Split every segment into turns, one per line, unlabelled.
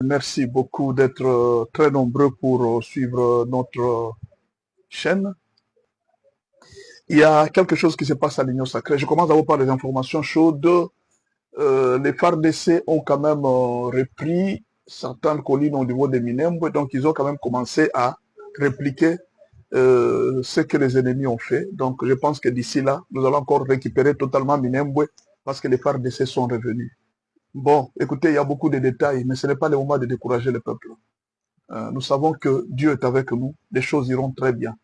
Merci beaucoup d'être très nombreux pour suivre notre chaîne. Il y a quelque chose qui se passe à l'Union sacrée. Je commence d'abord par des informations chaudes. Les FARDC ont quand même repris certaines collines au niveau des Minembwe, donc ils ont quand même commencé à répliquer ce que les ennemis ont fait. Donc je pense que d'ici là, nous allons encore récupérer totalement Minembwe parce que les FARDC sont revenus. Bon, écoutez, il y a beaucoup de détails, mais ce n'est pas le moment de décourager le peuple. Nous savons que Dieu est avec nous, les choses iront très bien.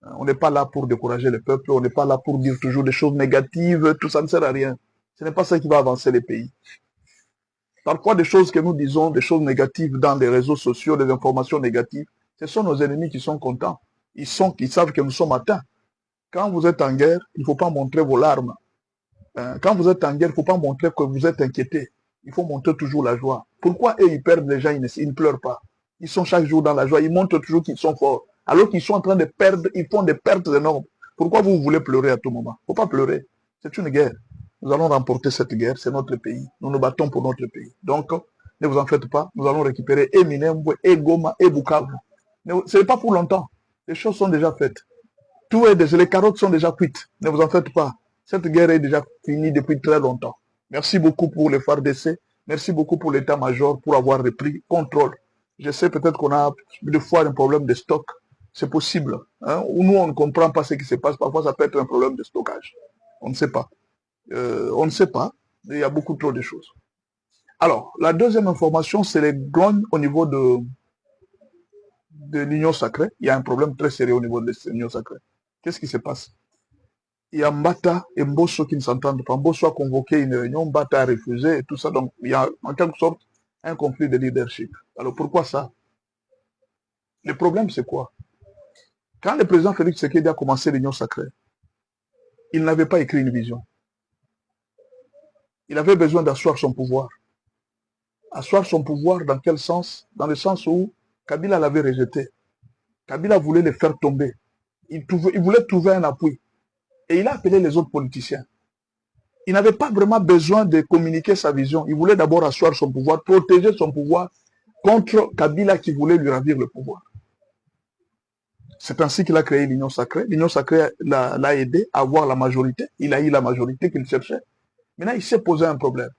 On n'est pas là pour décourager le peuple, on n'est pas là pour dire toujours des choses négatives, tout ça ne sert à rien. Ce n'est pas ça qui va avancer les pays. Parfois, des choses que nous disons, des choses négatives dans les réseaux sociaux, des informations négatives, ce sont nos ennemis qui sont contents. Ils savent que nous sommes atteints. Quand vous êtes en guerre, il ne faut pas montrer vos larmes. Quand vous êtes en guerre, il ne faut pas montrer que vous êtes inquiété. Il faut montrer toujours la joie. Pourquoi eux, ils perdent les gens, ils ne pleurent pas? Ils sont chaque jour dans la joie, ils montrent toujours qu'ils sont forts. Alors qu'ils sont en train de perdre, ils font des pertes énormes. Pourquoi vous voulez pleurer à tout moment? Il ne faut pas pleurer. C'est une guerre. Nous allons remporter cette guerre, c'est notre pays. Nous nous battons pour notre pays. Donc, ne vous en faites pas, nous allons récupérer et Minembwe, et Goma, et Bukavu. Ce n'est pas pour longtemps. Les choses sont déjà faites. Les carottes sont déjà cuites. Ne vous en faites pas. Cette guerre est déjà finie depuis très longtemps. Merci beaucoup pour les FARDC. Merci beaucoup pour l'état-major pour avoir repris contrôle. Je sais peut-être qu'on a des fois un problème de stock. C'est possible. Hein? Nous, on ne comprend pas ce qui se passe. Parfois, ça peut être un problème de stockage. On ne sait pas. On ne sait pas. Il y a beaucoup trop de choses. Alors, la deuxième information, c'est les grognes au niveau de l'Union sacrée. Il y a un problème très sérieux au niveau de l'Union sacrée. Qu'est-ce qui se passe? Il y a Mbata et Mbosso qui ne s'entendent pas. Mbosso a convoqué une réunion, Mbata a refusé et tout ça. Donc, il y a en quelque sorte un conflit de leadership. Alors, pourquoi ça? Le problème, c'est quoi? Quand le président Félix Tshisekedi a commencé l'Union sacrée, il n'avait pas écrit une vision. Il avait besoin d'asseoir son pouvoir. Asseoir son pouvoir dans quel sens? Dans le sens où Kabila l'avait rejeté. Kabila voulait le faire tomber. Il voulait trouver un appui. Et il a appelé les autres politiciens. Il n'avait pas vraiment besoin de communiquer sa vision. Il voulait d'abord asseoir son pouvoir, protéger son pouvoir contre Kabila qui voulait lui ravir le pouvoir. C'est ainsi qu'il a créé l'Union sacrée. L'Union sacrée l'a aidé à avoir la majorité. Il a eu la majorité qu'il cherchait. Maintenant, il s'est posé un problème.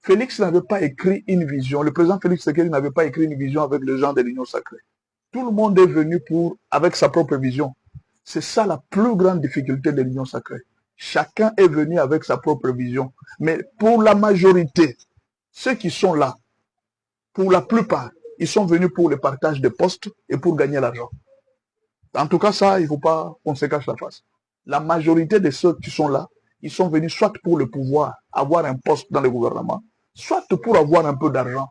Félix n'avait pas écrit une vision. Le président Félix Tshisekedi n'avait pas écrit une vision avec les gens de l'Union sacrée. Tout le monde est venu avec sa propre vision. C'est ça la plus grande difficulté de l'Union sacrée. Chacun est venu avec sa propre vision. Mais pour la majorité, ceux qui sont là, pour la plupart, ils sont venus pour le partage de postes et pour gagner l'argent. En tout cas, ça, il ne faut pas qu'on se cache la face. La majorité de ceux qui sont là, ils sont venus soit pour le pouvoir, avoir un poste dans le gouvernement, soit pour avoir un peu d'argent.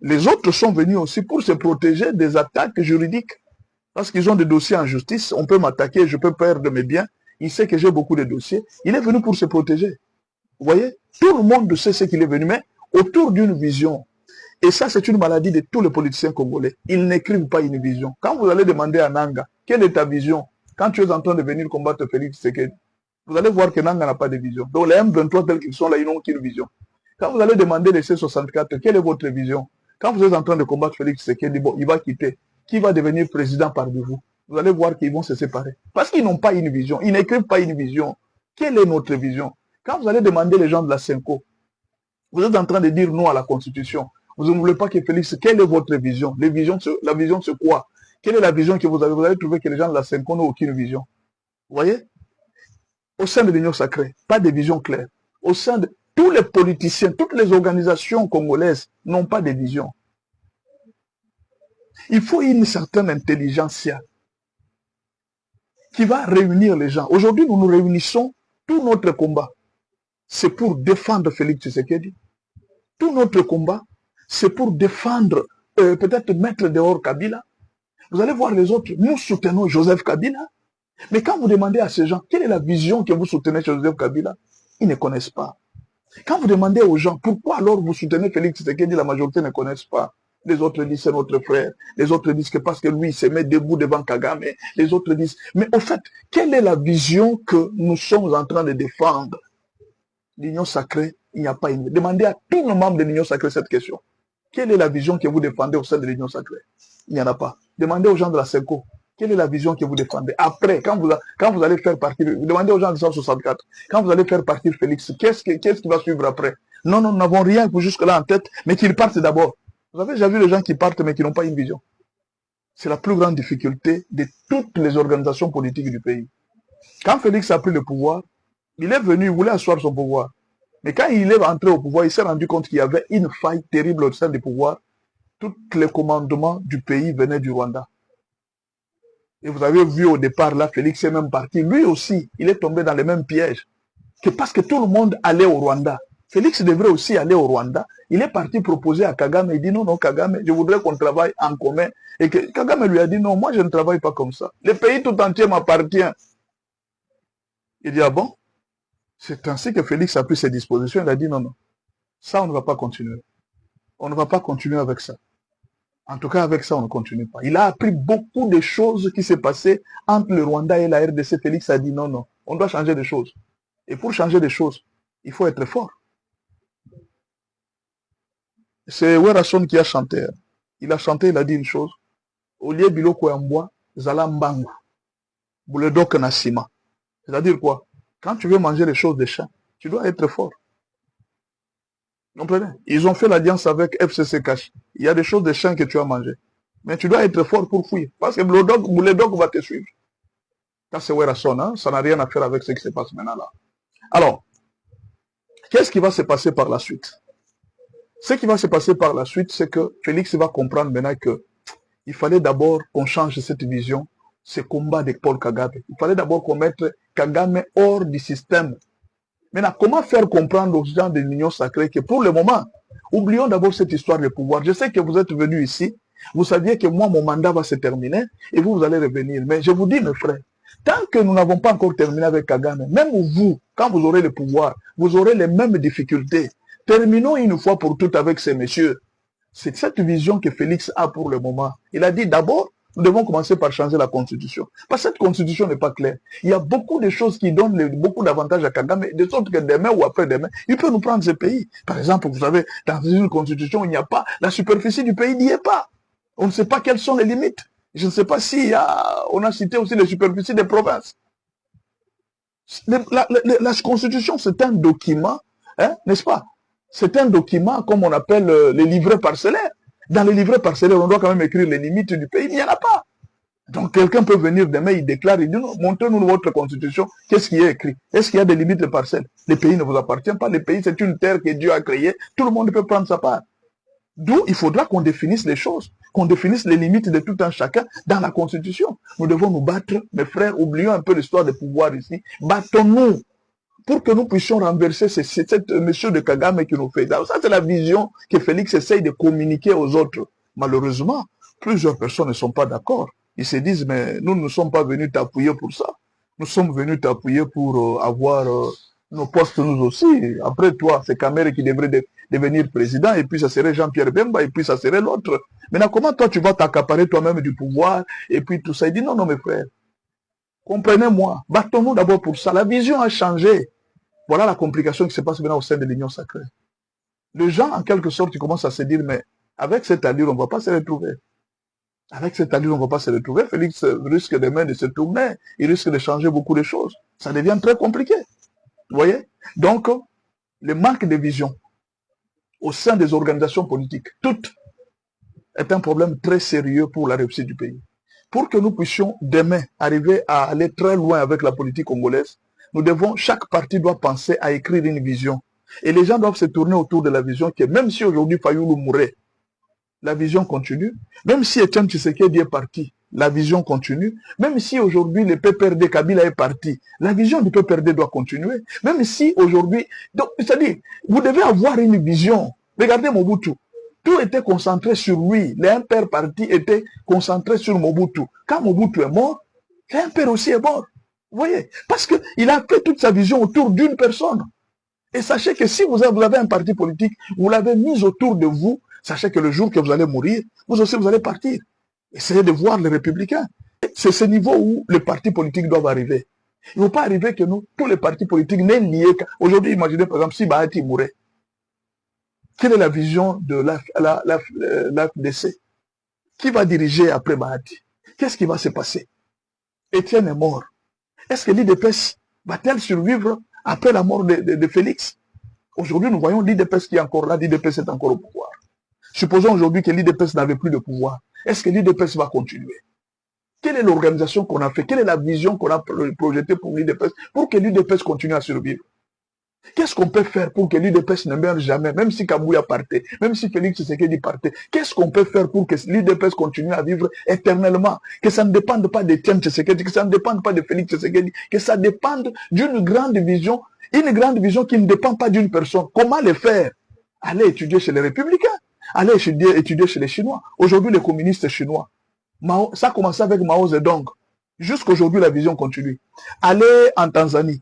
Les autres sont venus aussi pour se protéger des attaques juridiques. Parce qu'ils ont des dossiers en justice, on peut m'attaquer, je peux perdre mes biens. Il sait que j'ai beaucoup de dossiers. Il est venu pour se protéger. Vous voyez? Tout le monde sait ce qu'il est venu, mais autour d'une vision. Et ça, c'est une maladie de tous les politiciens congolais. Ils n'écrivent pas une vision. Quand vous allez demander à Nanga, quelle est ta vision? Quand tu es en train de venir combattre Félix Tshisekedi, vous allez voir que Nanga n'a pas de vision. Donc les M23 tels qu'ils sont là, ils n'ont aucune vision. Quand vous allez demander les C64, quelle est votre vision? Quand vous êtes en train de combattre Félix Tshisekedi, bon, il va quitter. Qui va devenir président parmi vous? Vous allez voir qu'ils vont se séparer. Parce qu'ils n'ont pas une vision. Ils n'écrivent pas une vision. Quelle est notre vision? Quand vous allez demander les gens de la Senko, vous êtes en train de dire non à la Constitution. Vous ne voulez pas que Félix, quelle est votre vision? La vision, c'est quoi? Quelle est la vision que vous avez? Vous allez trouver que les gens de la Senko n'ont aucune vision. Vous voyez? Au sein de l'Union sacrée, pas de vision claire. Au sein de tous les politiciens, toutes les organisations congolaises n'ont pas de vision. Il faut une certaine intelligence qui va réunir les gens. Aujourd'hui, nous nous réunissons, tout notre combat, c'est pour défendre Félix Tshisekedi. Tout notre combat, c'est pour défendre, peut-être mettre dehors Kabila. Vous allez voir les autres, nous soutenons Joseph Kabila. Mais quand vous demandez à ces gens, quelle est la vision que vous soutenez chez Joseph Kabila, ils ne connaissent pas. Quand vous demandez aux gens, pourquoi alors vous soutenez Félix Tshisekedi, la majorité ne connaissent pas. Les autres disent c'est notre frère. Les autres disent que parce que lui, il se met debout devant Kagame. Les autres disent, mais au fait, quelle est la vision que nous sommes en train de défendre? L'Union sacrée, il n'y a pas une... Demandez à tous les membres de l'Union sacrée cette question. Quelle est la vision que vous défendez au sein de l'Union sacrée? Il n'y en a pas. Demandez aux gens de la SECO. Quelle est la vision que vous défendez? Après, quand vous allez faire partir, demandez aux gens de 164, quand vous allez faire partir Félix, qu'est-ce qui va suivre après? Non, nous n'avons rien pour jusque-là en tête, mais qu'ils partent d'abord. Vous avez déjà vu les gens qui partent, mais qui n'ont pas une vision. C'est la plus grande difficulté de toutes les organisations politiques du pays. Quand Félix a pris le pouvoir, il est venu, il voulait asseoir son pouvoir. Mais quand il est entré au pouvoir, il s'est rendu compte qu'il y avait une faille terrible au sein du pouvoir. Tous les commandements du pays venaient du Rwanda. Et vous avez vu au départ, là, Félix est même parti. Lui aussi, il est tombé dans les mêmes pièges. Que parce que tout le monde allait au Rwanda. Félix devrait aussi aller au Rwanda. Il est parti proposer à Kagame. Il dit non, non, Kagame, je voudrais qu'on travaille en commun. Et que Kagame lui a dit non, moi je ne travaille pas comme ça. Le pays tout entier m'appartient. Il dit ah bon? C'est ainsi que Félix a pris ses dispositions. Il a dit non, non. Ça, on ne va pas continuer. On ne va pas continuer avec ça. En tout cas, avec ça, on ne continue pas. Il a appris beaucoup de choses qui s'est passées entre le Rwanda et la RDC. Félix a dit non, non, on doit changer des choses. Et pour changer des choses, il faut être fort. C'est Werason qui a chanté. Il a chanté, il a dit une chose. Olie biloko yamboa, zala mbangu. Bouledok nasima. C'est-à-dire quoi? Quand tu veux manger les choses des champs, tu dois être fort. Vous comprenez? Ils ont fait l'alliance avec FCC Cash. Il y a des choses des champs que tu as mangé. Mais tu dois être fort pour fuir. Parce que Bouledok va te suivre. Ça, c'est Werason, hein? Ça n'a rien à faire avec ce qui se passe maintenant là. Alors, qu'est-ce qui va se passer par la suite? Ce qui va se passer par la suite, c'est que Félix va comprendre maintenant que il fallait d'abord qu'on change cette vision, ce combat de Paul Kagame. Il fallait d'abord qu'on mette Kagame hors du système. Maintenant, comment faire comprendre aux gens de l'Union sacrée que pour le moment, oublions d'abord cette histoire de pouvoir. Je sais que vous êtes venus ici, vous saviez que moi, mon mandat va se terminer et vous allez revenir. Mais je vous dis, mes frères, tant que nous n'avons pas encore terminé avec Kagame, même vous, quand vous aurez le pouvoir, vous aurez les mêmes difficultés. Terminons une fois pour toutes avec ces messieurs. C'est cette vision que Félix a pour le moment. Il a dit d'abord, nous devons commencer par changer la constitution. Parce que cette constitution n'est pas claire. Il y a beaucoup de choses qui donnent beaucoup d'avantages à Kagame, de sorte que demain ou après-demain, il peut nous prendre ce pays. Par exemple, vous savez, dans une constitution, il n'y a pas, la superficie du pays n'y est pas. On ne sait pas quelles sont les limites. Je ne sais pas si on a cité aussi les superficies des provinces. La constitution, c'est un document, hein, n'est-ce pas? C'est un document, comme on appelle les livrets parcellaires. Dans les livrets parcellaires, on doit quand même écrire les limites du pays, mais il n'y en a pas. Donc quelqu'un peut venir demain, il déclare, il dit non, montrez-nous votre constitution, qu'est-ce qui est écrit? Est-ce qu'il y a des limites de parcelles? Les pays ne vous appartiennent pas, les pays c'est une terre que Dieu a créée, tout le monde peut prendre sa part. D'où il faudra qu'on définisse les choses, qu'on définisse les limites de tout un chacun dans la constitution. Nous devons nous battre, mes frères, oublions un peu l'histoire des pouvoirs ici, battons-nous pour que nous puissions renverser cette monsieur de Kagame qui nous fait. Ça, c'est la vision que Félix essaye de communiquer aux autres. Malheureusement, plusieurs personnes ne sont pas d'accord. Ils se disent, mais nous ne sommes pas venus t'appuyer pour ça. Nous sommes venus t'appuyer pour avoir nos postes nous aussi. Après toi, c'est Kamere qui devrait devenir président, et puis ça serait Jean-Pierre Bemba, et puis ça serait l'autre. Maintenant, comment toi tu vas t'accaparer toi-même du pouvoir, et puis tout ça? Il dit, non, non, mes frères. Comprenez-moi, battons-nous d'abord pour ça. La vision a changé. Voilà la complication qui se passe maintenant au sein de l'Union sacrée. Les gens, en quelque sorte, ils commencent à se dire, mais avec cette allure, on ne va pas se retrouver. Avec cette allure, on ne va pas se retrouver. Félix risque demain de se tourner. Il risque de changer beaucoup de choses. Ça devient très compliqué. Vous voyez? Donc, le manque de vision au sein des organisations politiques, toutes, est un problème très sérieux pour la réussite du pays. Pour que nous puissions demain arriver à aller très loin avec la politique congolaise, nous devons, chaque parti doit penser à écrire une vision. Et les gens doivent se tourner autour de la vision que même si aujourd'hui Fayoulou mourait, la vision continue. Même si Etienne Tshisekedi est parti, la vision continue. Même si aujourd'hui le PPRD Kabila est parti, la vision du PPRD doit continuer. Même si aujourd'hui... Donc, c'est-à-dire, vous devez avoir une vision. Regardez Mobutu. Tout était concentré sur lui. L'impère parti était concentré sur Mobutu. Quand Mobutu est mort, l'impère aussi est mort. Vous voyez? Parce qu'il a fait toute sa vision autour d'une personne. Et sachez que si vous avez un parti politique, vous l'avez mis autour de vous, sachez que le jour que vous allez mourir, vous aussi vous allez partir. Essayez de voir les républicains. C'est ce niveau où les partis politiques doivent arriver. Il ne faut pas arriver que nous, tous les partis politiques n'aient lié. Aujourd'hui, imaginez par exemple si Bahati mourait. Quelle est la vision de l'AFDC? Qui va diriger après Mahdi? Qu'est-ce qui va se passer? Étienne est mort. Est-ce que l'IDPS va-t-elle survivre après la mort de Félix? Aujourd'hui, nous voyons l'IDPS qui est encore là, l'IDPS est encore au pouvoir. Supposons aujourd'hui que l'IDPS n'avait plus de pouvoir. Est-ce que l'IDPS va continuer? Quelle est l'organisation qu'on a fait? Quelle est la vision qu'on a projetée pour l'IDPS pour que l'IDPS continue à survivre? Qu'est-ce qu'on peut faire pour que l'IDPS ne meure jamais, même si Kabouya partait, même si Félix Tshisekedi partait? Qu'est-ce qu'on peut faire pour que l'IDPS continue à vivre éternellement? Que ça ne dépende pas d'Etienne Tshisekedi, que ça ne dépende pas de Félix Tshisekedi, que ça dépende d'une grande vision, une grande vision qui ne dépend pas d'une personne. Comment le faire? Allez étudier chez les Républicains, allez étudier chez les Chinois. Aujourd'hui, les communistes chinois, ça a commencé avec Mao Zedong. Jusqu'aujourd'hui, la vision continue. Allez en Tanzanie,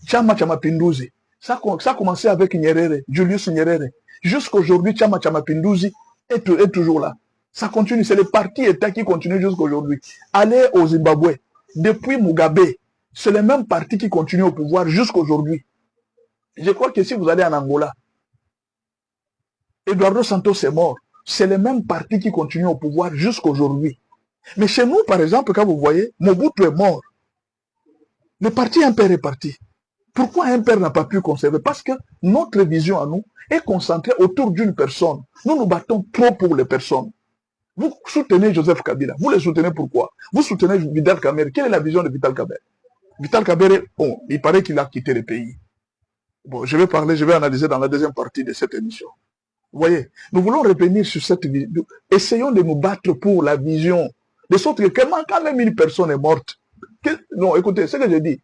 Chama Mapinduzi. Ça a commencé avec Nyerere, Julius Nyerere. Jusqu'aujourd'hui, Chama Mapinduzi est toujours là. Ça continue, c'est le parti État qui continue jusqu'aujourd'hui. Allez au Zimbabwe, depuis Mugabe, c'est le même parti qui continue au pouvoir jusqu'aujourd'hui. Je crois que si vous allez en Angola, Eduardo Santos est mort. C'est le même parti qui continue au pouvoir jusqu'aujourd'hui. Mais chez nous, par exemple, quand vous voyez, Mobutu est mort. Le parti impérial est parti. Pourquoi un père n'a pas pu conserver? Parce que notre vision à nous est concentrée autour d'une personne. Nous nous battons trop pour les personnes. Vous soutenez Joseph Kabila. Vous le soutenez pourquoi? Vous soutenez Vital Kamerhe. Quelle est la vision de Vital Kamerhe? Vital Kamerhe, bon, il paraît qu'il a quitté le pays. Bon, je vais analyser dans la deuxième partie de cette émission. Vous voyez, nous voulons revenir sur cette vision. Essayons de nous battre pour la vision. De sorte que quand même une personne est morte, non, écoutez, ce que je dis,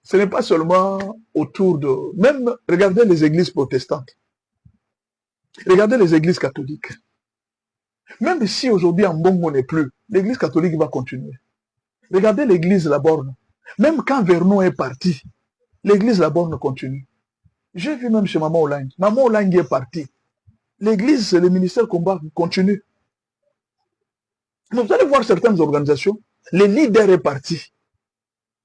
ce n'est pas seulement autour de... Même, regardez les églises protestantes. Regardez les églises catholiques. Même si aujourd'hui en Bongo n'est plus, l'église catholique va continuer. Regardez l'église La Borne. Même quand Vernon est parti, l'église La Borne continue. J'ai vu même chez Maman Olang. Maman Olang est partie. L'église, le ministère combat continue. Vous allez voir certaines organisations, le leader est parti.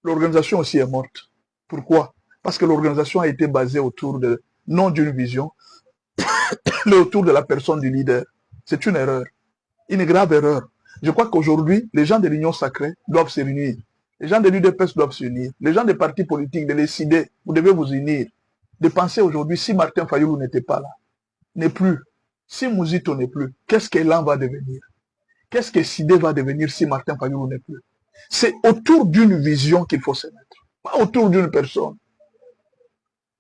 L'organisation aussi est morte. Pourquoi? Parce que l'organisation a été basée autour de, non d'une vision, mais autour de la personne du leader. C'est une erreur. Une grave erreur. Je crois qu'aujourd'hui, les gens de l'Union sacrée doivent se réunir. Les gens de l'UDPS doivent se unir. Les gens des partis politiques, de décider, vous devez vous unir. De penser aujourd'hui, si Martin Fayulu n'était pas là, n'est plus, si Mouzito n'est plus, qu'est-ce qu'Elan va devenir? Qu'est-ce que Sidé va devenir si Martin Fayulu n'est plus? C'est autour d'une vision qu'il faut se mettre, pas autour d'une personne.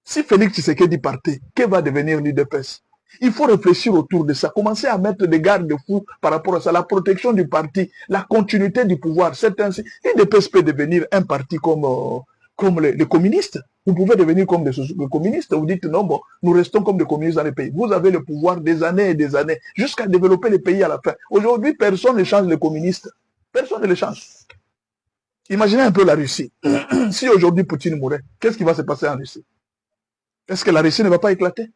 Si Félix Tshisekedi partait, que va devenir l'UDPS? Il faut réfléchir autour de ça, commencer à mettre des garde-fous par rapport à ça, la protection du parti, la continuité du pouvoir. L'UDPS peut devenir un parti comme les communistes. Vous pouvez devenir comme les communistes. Vous dites non, bon, nous restons comme des communistes dans les pays. Vous avez le pouvoir des années et des années, jusqu'à développer les pays à la fin. Aujourd'hui, personne ne change les communistes. Personne ne les change. Imaginez un peu la Russie. Si aujourd'hui Poutine mourait, qu'est-ce qui va se passer en Russie? Est-ce que la Russie ne va pas éclater?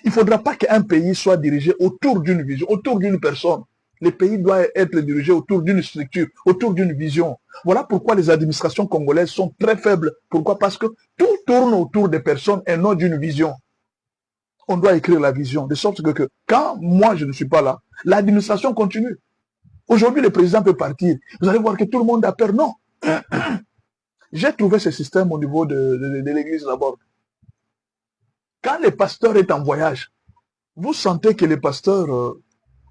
Il ne faudra pas qu'un pays soit dirigé autour d'une vision, autour d'une personne. Le pays doit être dirigé autour d'une structure, autour d'une vision. Voilà pourquoi les administrations congolaises sont très faibles. Pourquoi? Parce que tout tourne autour des personnes et non d'une vision. On doit écrire la vision, de sorte que quand moi je ne suis pas là, l'administration continue. Aujourd'hui, le président peut partir. Vous allez voir que tout le monde a peur. Non. J'ai trouvé ce système au niveau de l'église d'abord. Quand le pasteur est en voyage, vous sentez que les pasteurs...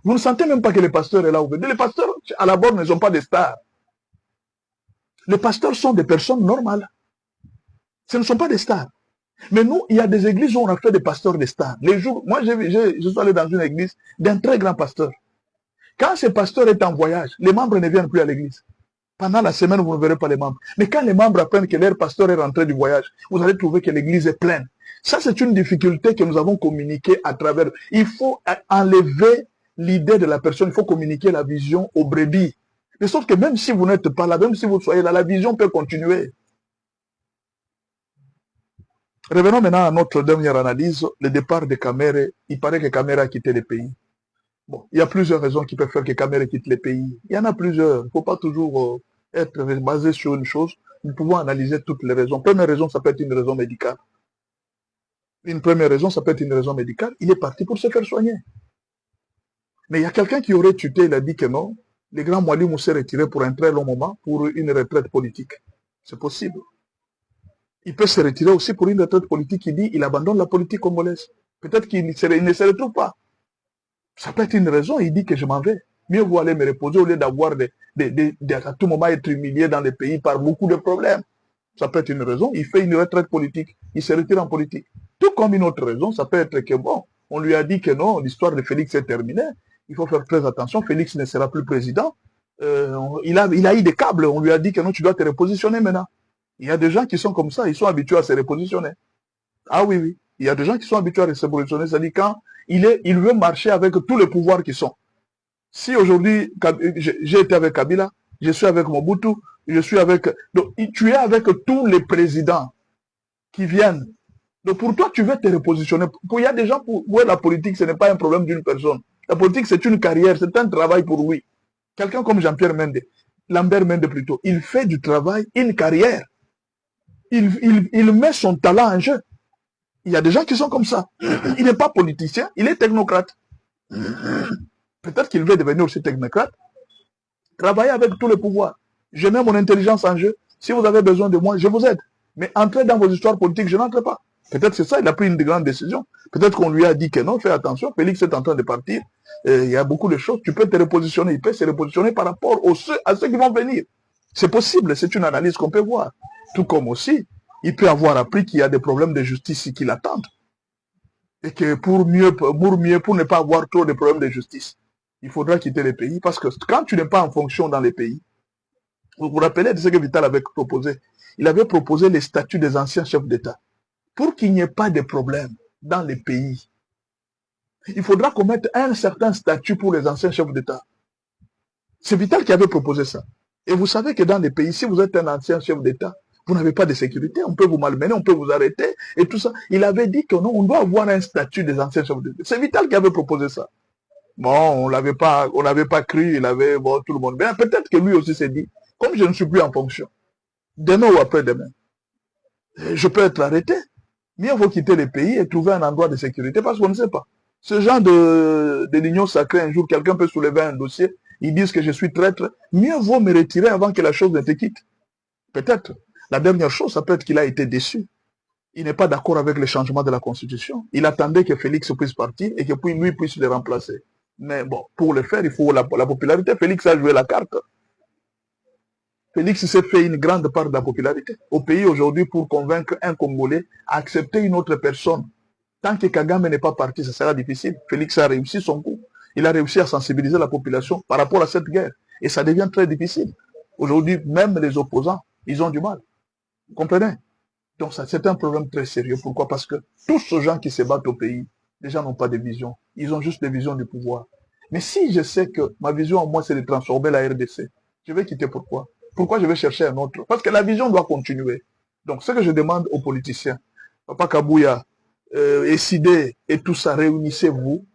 vous ne sentez même pas que le pasteur est là. Les pasteurs, à la borne, ne sont pas des stars. Les pasteurs sont des personnes normales. Ce ne sont pas des stars. Mais nous, il y a des églises où on a fait des pasteurs des stars. Les jours, moi, je suis allé dans une église d'un très grand pasteur. Quand ce pasteur est en voyage, les membres ne viennent plus à l'église. Pendant la semaine, vous ne verrez pas les membres. Mais quand les membres apprennent que leur pasteur est rentré du voyage, vous allez trouver que l'église est pleine. Ça, c'est une difficulté que nous avons communiquée à travers. Il faut enlever l'idée de la personne, il faut communiquer la vision aux brebis. De sorte que même si vous n'êtes pas là, même si vous soyez là, la vision peut continuer. Revenons maintenant à notre dernière analyse, le départ de Kamerhe. Il paraît que Kamerhe a quitté le pays. Bon, il y a plusieurs raisons qui peuvent faire que Kamerhe quitte le pays. Il y en a plusieurs. Il ne faut pas toujours être basé sur une chose. Nous pouvons analyser toutes les raisons. Première raison, ça peut être une raison médicale. Une première raison, ça peut être une raison médicale. Il est parti pour se faire soigner. Mais il y a quelqu'un qui aurait tuté, il a dit que non. Les grands Moualimou s'est retiré pour un très long moment pour une retraite politique. C'est possible. Il peut se retirer aussi pour une retraite politique. Il dit il abandonne la politique congolaise. Peut-être qu'il ne se retrouve pas. Ça peut être une raison. Il dit que je m'en vais. Mieux vaut aller me reposer au lieu d'avoir à tout moment être humilié dans les pays par beaucoup de problèmes. Ça peut être une raison. Il fait une retraite politique. Il se retire en politique. Tout comme une autre raison, ça peut être que bon, on lui a dit que non, l'histoire de Félix est terminée. Il faut faire très attention. Félix ne sera plus président. Il a eu des câbles. On lui a dit que non, tu dois te repositionner maintenant. Il y a des gens qui sont comme ça. Ils sont habitués à se repositionner. Ah oui, oui. Il y a des gens qui sont habitués à se repositionner. C'est-à-dire quand il veut marcher avec tous les pouvoirs qui sont. Si aujourd'hui, j'ai été avec Kabila, je suis avec Mobutu, je suis avec... Donc, tu es avec tous les présidents qui viennent. Donc, pour toi, tu veux te repositionner. Il y a des gens pour la politique, ce n'est pas un problème d'une personne. La politique, c'est une carrière, c'est un travail pour lui. Quelqu'un comme Jean-Pierre Mende, Lambert Mende plutôt, il fait du travail une carrière. Il met son talent en jeu. Il y a des gens qui sont comme ça. Il n'est pas politicien, il est technocrate. Peut-être qu'il veut devenir aussi technocrate. Travailler avec tous les pouvoirs. Je mets mon intelligence en jeu. Si vous avez besoin de moi, je vous aide. Mais entrer dans vos histoires politiques, je n'entre pas. Peut-être c'est ça, il a pris une grande décision. Peut-être qu'on lui a dit que non, fais attention, Félix est en train de partir. Il y a beaucoup de choses. Tu peux te repositionner. Il peut se repositionner par rapport à ceux qui vont venir. C'est possible, c'est une analyse qu'on peut voir. Tout comme aussi, il peut avoir appris qu'il y a des problèmes de justice qui l'attendent. Et que pour ne pas avoir trop de problèmes de justice, il faudra quitter le pays. Parce que quand tu n'es pas en fonction dans les pays, vous vous rappelez de ce que Vital avait proposé? Il avait proposé les statuts des anciens chefs d'État. Pour qu'il n'y ait pas de problème dans les pays, il faudra qu'on mette un certain statut pour les anciens chefs d'État. C'est Vital qui avait proposé ça. Et vous savez que dans les pays, si vous êtes un ancien chef d'État, vous n'avez pas de sécurité, on peut vous malmener, on peut vous arrêter, et tout ça. Il avait dit que non, on doit avoir un statut des anciens chefs d'État. C'est Vital qui avait proposé ça. Bon, on n'avait pas cru, il avait, bon, tout le monde. Mais peut-être que lui aussi s'est dit, comme je ne suis plus en fonction, demain ou après-demain, je peux être arrêté. Mieux vaut quitter le pays et trouver un endroit de sécurité parce qu'on ne sait pas. Ce genre de l'union sacrée, un jour, quelqu'un peut soulever un dossier, ils disent que je suis traître. Mieux vaut me retirer avant que la chose ne te quitte. Peut-être. La dernière chose, ça peut être qu'il a été déçu. Il n'est pas d'accord avec les changements de la Constitution. Il attendait que Félix puisse partir et que lui puisse le remplacer. Mais bon, pour le faire, il faut la popularité. Félix a joué la carte. Félix s'est fait une grande part de la popularité. Au pays aujourd'hui, pour convaincre un Congolais à accepter une autre personne, tant que Kagame n'est pas parti, ça sera difficile. Félix a réussi son coup. Il a réussi à sensibiliser la population par rapport à cette guerre. Et ça devient très difficile. Aujourd'hui, même les opposants, ils ont du mal. Vous comprenez? Donc c'est un problème très sérieux. Pourquoi? Parce que tous ces gens qui se battent au pays, les gens n'ont pas de vision. Ils ont juste des visions du pouvoir. Mais si je sais que ma vision à moi, c'est de transformer la RDC, je vais quitter pourquoi? Pourquoi je vais chercher un autre? Parce que la vision doit continuer. Donc ce que je demande aux politiciens, Papa Kabouya, Essidé et tout ça, réunissez-vous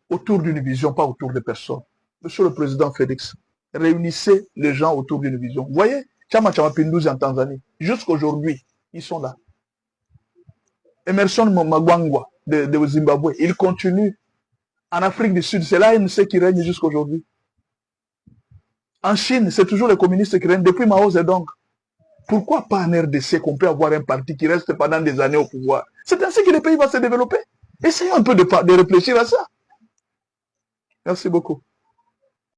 autour d'une vision, pas autour de personnes. Monsieur le Président Félix, réunissez les gens autour d'une vision. Vous voyez, Chama Pinduzi en Tanzanie, jusqu'aujourd'hui, ils sont là. Emerson Magwangwa de Zimbabwe, il continue. En Afrique du Sud, c'est l'ANC qui règne jusqu'aujourd'hui. En Chine, c'est toujours les communistes qui règnent depuis Mao Zedong. Pourquoi pas en RDC qu'on peut avoir un parti qui reste pendant des années au pouvoir? C'est ainsi que le pays va se développer. Essayons un peu de réfléchir à ça. Merci beaucoup.